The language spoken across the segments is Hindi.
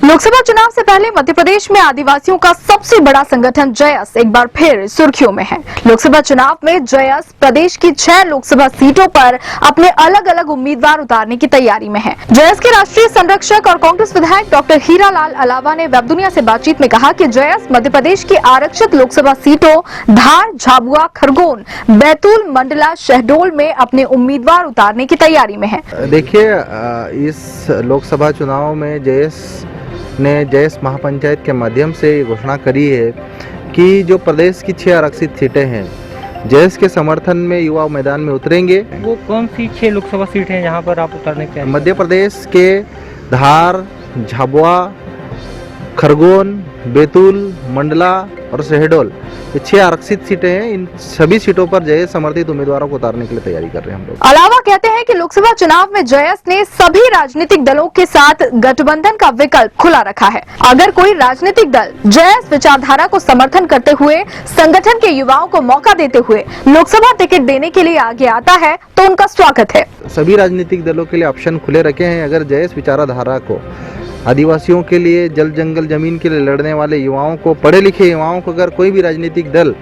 लोकसभा चुनाव से पहले मध्य प्रदेश में आदिवासियों का सबसे बड़ा संगठन जयस एक बार फिर सुर्खियों में है। लोकसभा चुनाव में जयस प्रदेश की 6 लोकसभा सीटों पर अपने अलग अलग उम्मीदवार उतारने की तैयारी में है। जयस के राष्ट्रीय संरक्षक और कांग्रेस विधायक डॉक्टर हीरालाल अलावा ने वेब दुनिया से बातचीत में कहा कि जयस मध्य प्रदेश की आरक्षित लोकसभा सीटों धार, झाबुआ, खरगोन, बैतूल, मंडला, शहडोल में अपने उम्मीदवार उतारने की तैयारी में है। देखिए, इस लोकसभा चुनाव में जयस ने जयस महापंचायत के माध्यम से घोषणा करी है कि जो प्रदेश की 6 आरक्षित सीटें हैं, जयस के समर्थन में युवा मैदान में उतरेंगे। वो कौन सी 6 लोकसभा सीट हैं जहां पर आप उतरने के? मध्य प्रदेश के धार, झाबुआ, खरगोन, बैतूल, मंडला और शहडोल, ये 6 आरक्षित सीटें हैं। इन सभी सीटों पर जयस समर्थित उम्मीदवारों को उतारने के लिए तैयारी कर रहे हैं हम लोग। अलावा कहते हैं कि लोकसभा चुनाव में जयस ने सभी राजनीतिक दलों के साथ गठबंधन का विकल्प खुला रखा है। अगर कोई राजनीतिक दल जयस विचारधारा को समर्थन करते हुए संगठन के युवाओं को मौका देते हुए लोकसभा टिकट देने के लिए आगे आता है तो उनका स्वागत है। सभी राजनीतिक दलों के लिए ऑप्शन खुले रखे हैं। अगर जयस विचारधारा को, आदिवासियों के लिए, जल जंगल जमीन के लिए लड़ने वाले युवाओं को, पढ़े लिखे युवाओं को अगर कोई भी राजनीतिक दल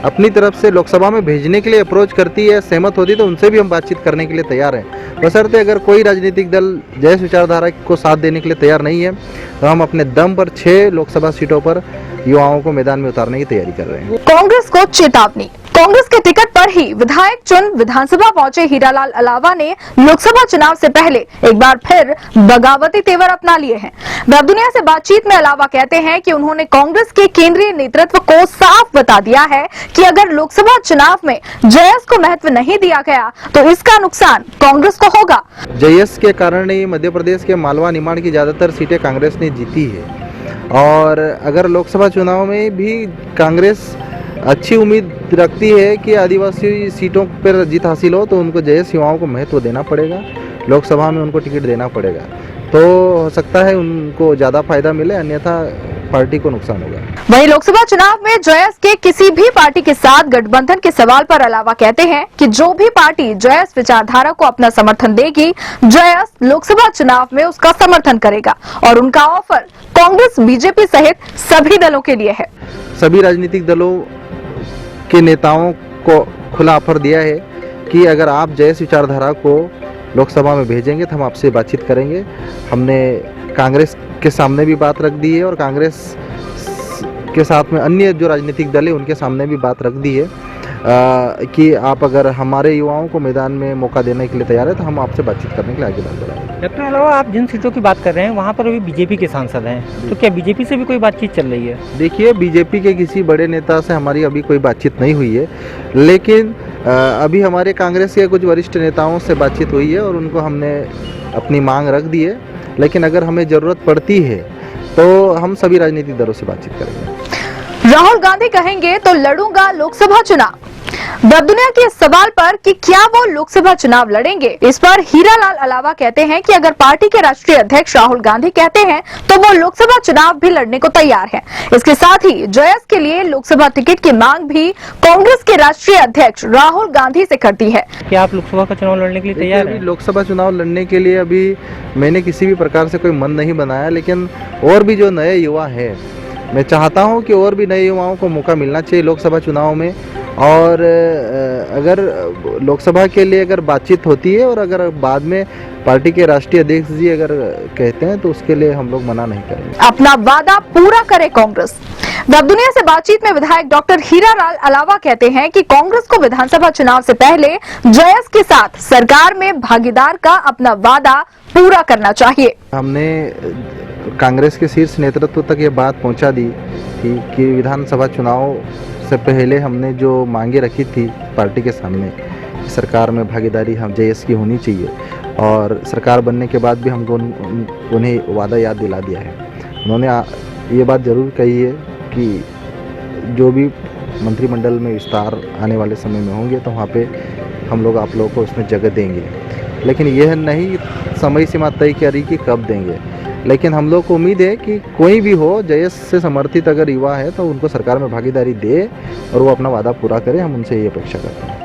अपनी तरफ से लोकसभा में भेजने के लिए अप्रोच करती है, सहमत होती है, तो उनसे भी हम बातचीत करने के लिए तैयार हैं। बशर्ते अगर कोई राजनीतिक दल जयस विचारधारा को साथ देने के लिए तैयार नहीं है तो हम अपने दम पर 6 लोकसभा सीटों पर युवाओं को मैदान में उतारने की तैयारी कर रहे हैं। कांग्रेस को चेतावनी। कांग्रेस के टिकट पर ही विधायक चुन विधानसभा पहुंचे हीरालाल अलावा ने लोकसभा चुनाव से पहले एक बार फिर बगावती तेवर अपना लिए हैं। वेब दुनिया से बातचीत में अलावा कहते हैं कि उन्होंने कांग्रेस के केंद्रीय नेतृत्व को साफ बता दिया है कि अगर लोकसभा चुनाव में जयस को महत्व नहीं दिया गया तो इसका नुकसान कांग्रेस को होगा। जयस के कारण ही मध्य प्रदेश के मालवा निमाड़ की ज्यादातर सीटें कांग्रेस ने जीती है, और अगर लोकसभा चुनाव में भी कांग्रेस अच्छी उम्मीद रखती है कि आदिवासी सीटों पर जीत हासिल हो तो उनको जयस युवाओं को महत्व देना पड़ेगा, लोकसभा में उनको टिकट देना पड़ेगा, तो हो सकता है उनको ज़्यादा फायदा मिले, अन्यथा पार्टी को नुकसान होगा। वहीं लोकसभा चुनाव में जयस के किसी भी पार्टी के साथ गठबंधन के सवाल पर अलावा कहते हैं कि जो भी पार्टी जयस विचारधारा को अपना समर्थन देगी, जयस लोकसभा चुनाव में उसका समर्थन करेगा और उनका ऑफर कांग्रेस, बीजेपी सहित सभी दलों के लिए है। सभी राजनीतिक दलों के नेताओं को खुला ऑफर दिया है कि अगर आप जयस विचारधारा को लोकसभा में भेजेंगे तो हम आपसे बातचीत करेंगे। हमने कांग्रेस के सामने भी बात रख दी है और कांग्रेस के साथ में अन्य जो राजनीतिक दल है उनके सामने भी बात रख दी है कि आप अगर हमारे युवाओं को मैदान में मौका देने के लिए तैयार है तो हम आपसे बातचीत करने के लिए आगे बात बढ़ाएंगे। डॉक्टर अलावा, आप जिन सीटों की बात कर रहे हैं वहाँ पर अभी बीजेपी के सांसद हैं, तो क्या बीजेपी से भी कोई बातचीत चल रही है? देखिए, बीजेपी के किसी बड़े नेता से हमारी अभी कोई बातचीत नहीं हुई है, लेकिन अभी हमारे कांग्रेस के कुछ वरिष्ठ नेताओं से बातचीत हुई है और उनको हमने अपनी मांग रख दी है। लेकिन अगर हमें ज़रूरत पड़ती है तो हम सभी राजनीतिक दलों से बातचीत करेंगे। राहुल गांधी कहेंगे तो लड़ूंगा लोकसभा चुनाव। वेब दुनिया के सवाल पर कि क्या वो लोकसभा चुनाव लड़ेंगे, इस पर हीरालाल अलावा कहते हैं कि अगर पार्टी के राष्ट्रीय अध्यक्ष राहुल गांधी कहते हैं तो वो लोकसभा चुनाव भी लड़ने को तैयार हैं। इसके साथ ही जयस के लिए लोकसभा टिकट की मांग भी कांग्रेस के राष्ट्रीय अध्यक्ष राहुल गांधी से करती है। क्या आप लोकसभा का चुनाव लड़ने के लिए तैयार हैं? लोकसभा चुनाव लड़ने के लिए अभी मैंने किसी भी प्रकार से कोई मन नहीं बनाया, लेकिन और भी जो नए युवा है, मैं चाहता हूं कि और भी नए युवाओं को मौका मिलना चाहिए लोकसभा चुनाव में। और अगर लोकसभा के लिए अगर बातचीत होती है और अगर बाद में पार्टी के राष्ट्रीय अध्यक्ष जी अगर कहते हैं तो उसके लिए हम लोग मना नहीं करेंगे। अपना वादा पूरा करे कांग्रेस। वेब दुनिया से बातचीत में विधायक डॉक्टर हीरालाल अलावा कहते हैं कि कांग्रेस को विधानसभा चुनाव से पहले जयस के साथ सरकार में भागीदार का अपना वादा पूरा करना चाहिए। हमने कांग्रेस के शीर्ष नेतृत्व तक ये बात पहुंचा दी थी कि विधानसभा चुनाव से पहले हमने जो मांगे रखी थी पार्टी के सामने, सरकार में भागीदारी हम जयस की होनी चाहिए, और सरकार बनने के बाद भी हमको उन्हें वादा याद दिला दिया है। उन्होंने ये बात ज़रूर कही है कि जो भी मंत्रिमंडल में विस्तार आने वाले समय में होंगे तो वहाँ पे हम लोग आप लोगों को उसमें जगह देंगे, लेकिन यह नहीं समय सीमा तय करी कि कब देंगे। लेकिन हम लोग को उम्मीद है कि कोई भी हो, जयस से समर्थित अगर युवा है तो उनको सरकार में भागीदारी दे और वो अपना वादा पूरा करे। हम उनसे ये अपेक्षा करते हैं।